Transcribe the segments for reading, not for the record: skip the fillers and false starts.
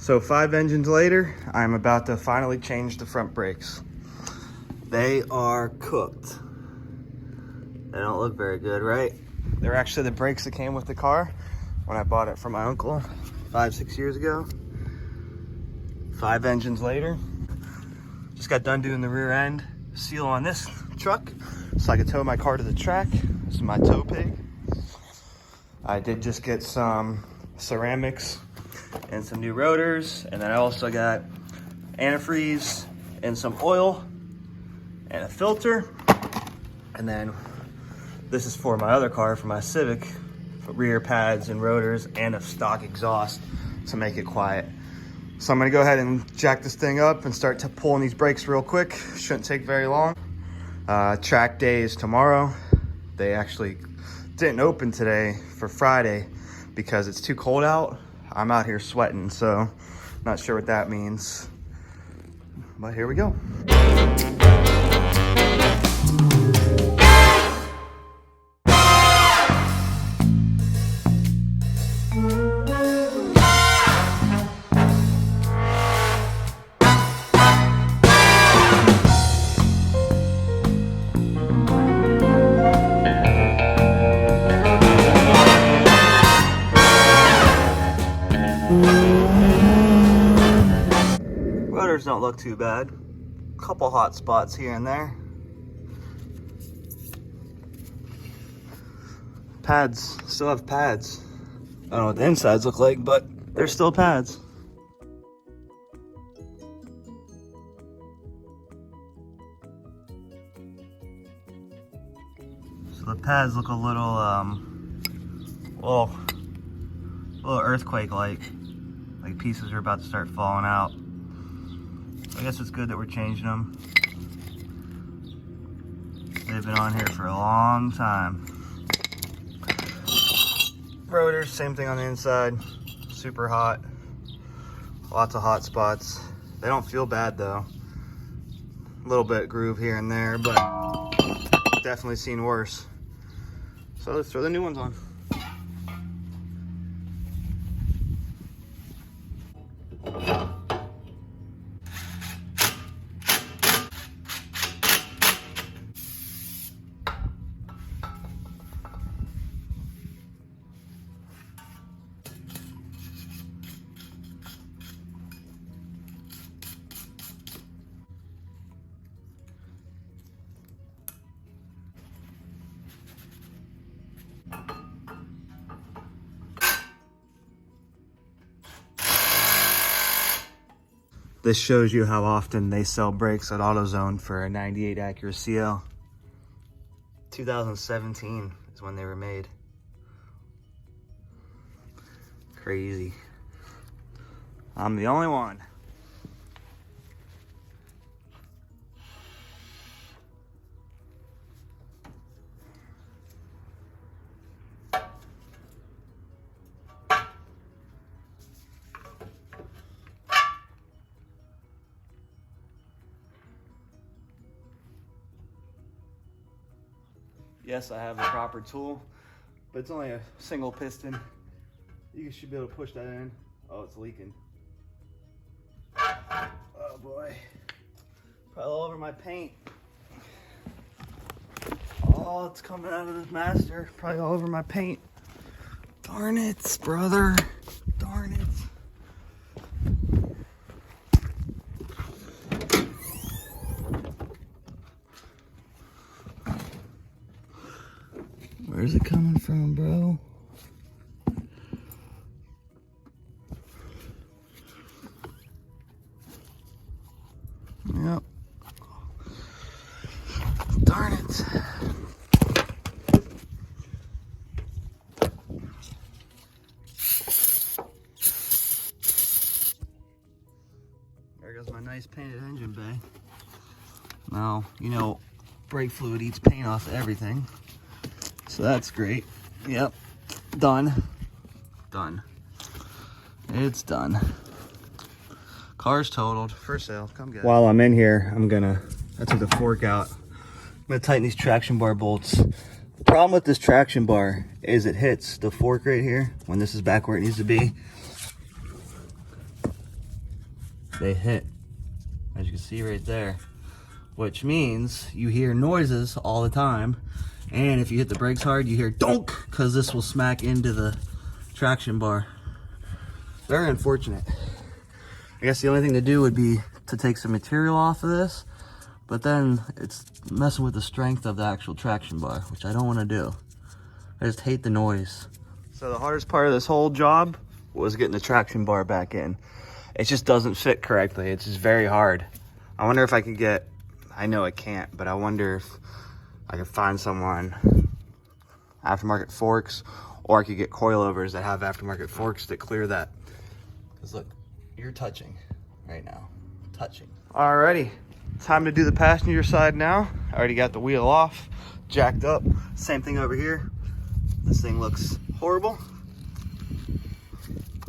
So 5 engines later, I'm about to finally change the front brakes. They are cooked. They don't look very good, right? They're actually the brakes that came with the car when I bought it from my uncle 5-6 years ago. 5 engines later, just got done doing the rear end seal on this truck so I could tow my car to the track. This is my tow pig. I did just get some ceramics and some new rotors, and then I also got antifreeze and some oil and a filter. And then this is for my other car, for my Civic, for rear pads and rotors and a stock exhaust to make it quiet. So I'm gonna go ahead and jack this thing up and start pulling these brakes real quick. Shouldn't take very long. Track day is tomorrow. They actually didn't open today for Friday because it's too cold out. I'm out here sweating, so not sure what that means. But here we go. Rotors don't look too bad. Couple hot spots here and there. Pads, still have pads. I don't know what the insides look like, but they're still pads. So the pads look a little earthquake-like. Like pieces are about to start falling out. I guess it's good that we're changing them. They've been on here for a long time. Rotors, same thing on the inside. Super hot. Lots of hot spots. They don't feel bad though. A little bit groove here and there, but definitely seen worse. So let's throw the new ones on. This shows you how often they sell brakes at AutoZone for a 98 Acura CL. 2017 is when they were made. Crazy. I'm the only one. Yes, I have the proper tool, but it's only a single piston. You should be able to push that in. Oh, it's leaking. Oh boy. Probably all over my paint. Oh, it's coming out of this master. Probably all over my paint. Darn it, brother. Darn it. Where's it coming from, bro? Yep. Darn it. There goes my nice painted engine bay. Now, you know, brake fluid eats paint off of everything. So that's great. Yep. Done. Done. It's done. Car's totaled. For sale. Come get it. While I'm in here, I took the fork out. I'm gonna tighten these traction bar bolts. The problem with this traction bar is it hits the fork right here when this is back where it needs to be. they hit, as you can see right there, which means you hear noises all the time. And if you hit the brakes hard, you hear donk, because this will smack into the traction bar. Very unfortunate. I guess the only thing to do would be to take some material off of this, but then it's messing with the strength of the actual traction bar, which I don't want to do. I just hate the noise. So the hardest part of this whole job was getting the traction bar back in. It just doesn't fit correctly. It's just very hard. I wonder if I can get, I know I can't, but I wonder if I could find someone aftermarket forks, or I could get coilovers that have aftermarket forks that clear that. Because look, you're touching right now, touching. Alrighty, time to do the passenger side now. I already got the wheel off, jacked up. Same thing over here. This thing looks horrible.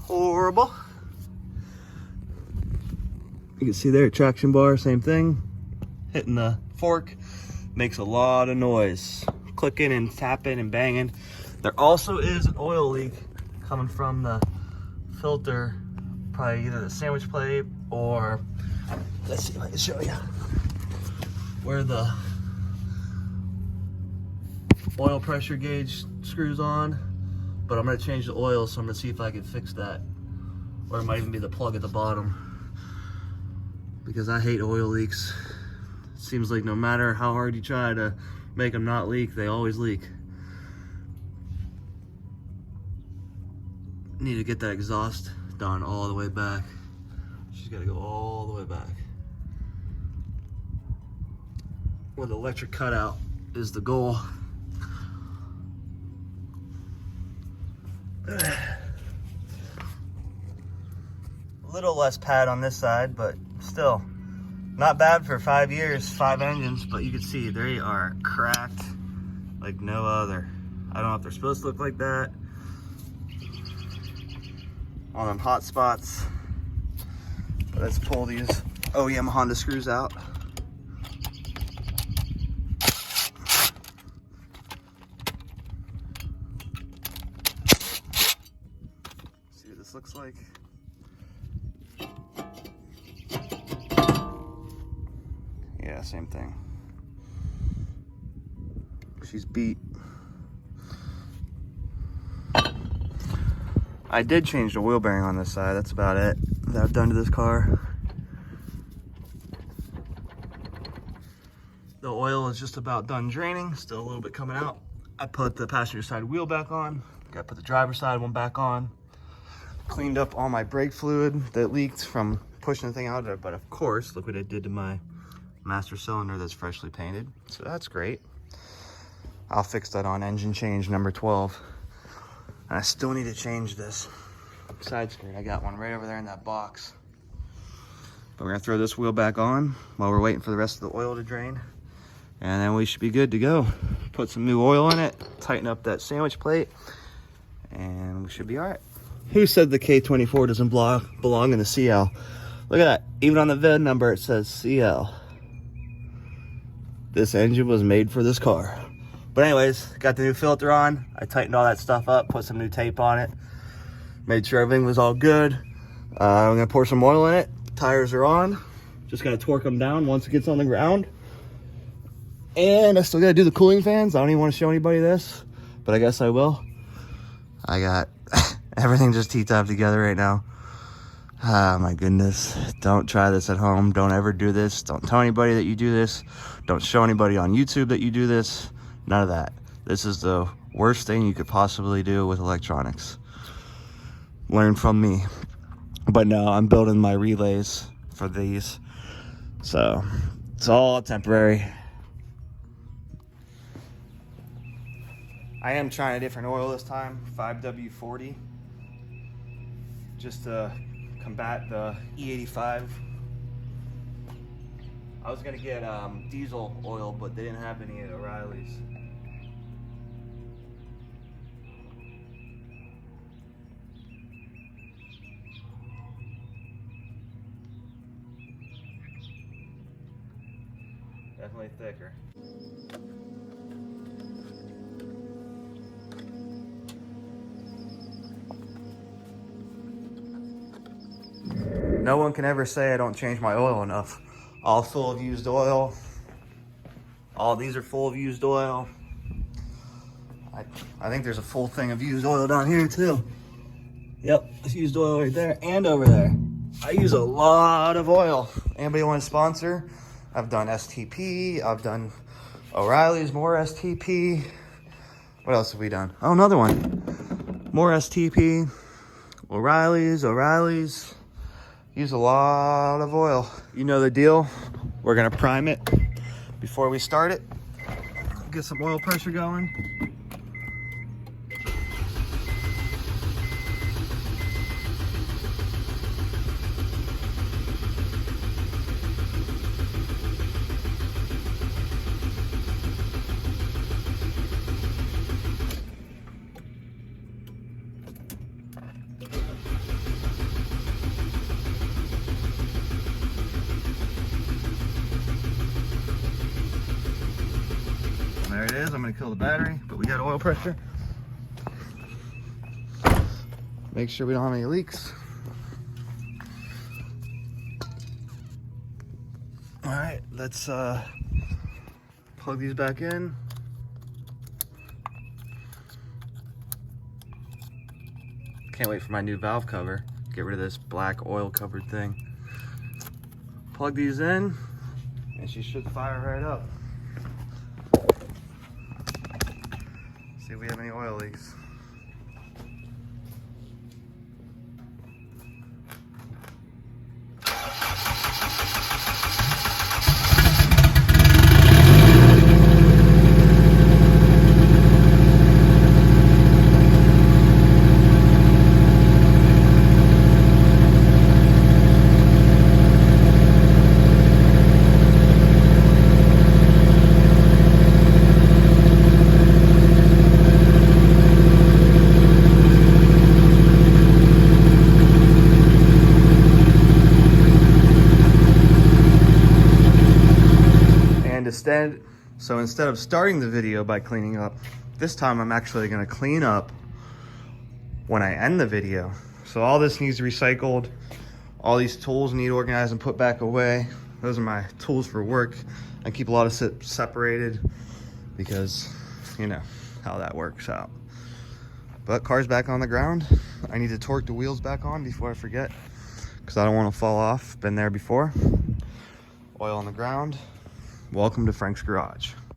Horrible. You can see there, traction bar, same thing. Hitting the fork makes a lot of noise. Clicking and tapping and banging. There also is an oil leak coming from the filter, probably either the sandwich plate or, let's see if I can show you, where the oil pressure gauge screws on. But I'm gonna change the oil, so I'm gonna see if I can fix that. Or it might even be the plug at the bottom, because I hate oil leaks. It seems like no matter how hard you try to make them not leak, they always leak. Need to get that exhaust done all the way back. She's got to go all the way back. With electric cutout is the goal. A little less pad on this side, but still not bad for 5 years, 5 engines. But you can see they are cracked like no other. I don't know if they're supposed to look like that on them hot spots. But let's pull these OEM Honda screws out. See what this looks like. Yeah, same thing. She's beat. I did change the wheel bearing on this side. That's about it that I've done to this car. The oil is just about done draining. Still a little bit coming out. I put the passenger side wheel back on. Got to put the driver's side one back on. Cleaned up all my brake fluid that leaked from pushing the thing out. But of course, look what it did to my master cylinder that's freshly painted. So that's great. I'll fix that on engine change number 12. And I still need to change this side skirt. I got one right over there in that box. But we're gonna throw this wheel back on while we're waiting for the rest of the oil to drain. And then we should be good to go. Put some new oil in it, tighten up that sandwich plate, and we should be all right. Who said the K24 doesn't belong in the CL? Look at that, even on the VIN number it says CL. This engine was made for this car. But anyways, got the new filter on. I tightened all that stuff up, put some new tape on it. Made sure everything was all good. I'm gonna pour some oil in it. Tires are on. Just gotta torque them down once it gets on the ground. And I still gotta do the cooling fans. I don't even wanna show anybody this, but I guess I will. I got everything just T-topped together right now. Ah, my goodness. Don't try this at home. Don't ever do this. Don't tell anybody that you do this. Don't show anybody on YouTube that you do this. None of that. This is the worst thing you could possibly do with electronics. Learn from me. But no, I'm building my relays for these. So it's all temporary. I am trying a different oil this time, 5W40. Just to combat the E85. I was gonna get diesel oil, but they didn't have any at O'Reilly's. Definitely thicker. No one can ever say I don't change my oil enough. All full of used oil. All these are full of used oil. I think there's a full thing of used oil down here too. Yep, it's used oil right there and over there. I use a lot of oil. Anybody want to sponsor? I've done STP, I've done O'Reilly's, more STP. What else have we done? Oh, another one. More STP, O'Reilly's. Use a lot of oil. You know the deal. We're gonna prime it before we start it. Get some oil pressure going. There it is. I'm going to kill the battery, but we got oil pressure. Make sure we don't have any leaks. All right, let's plug these back in. Can't wait for my new valve cover. Get rid of this black oil covered thing. Plug these in, and she should fire right up. See if we have any oil leaks. So instead of starting the video by cleaning up, this time I'm actually going to clean up when I end the video. So all this needs recycled. All these tools need organized and put back away. Those are my tools for work. I keep a lot of it separated because you know how that works out. But car's back on the ground. I need to torque the wheels back on before I forget because I don't want to fall off. Been there before. Oil on the ground. Welcome to Frank's Garage.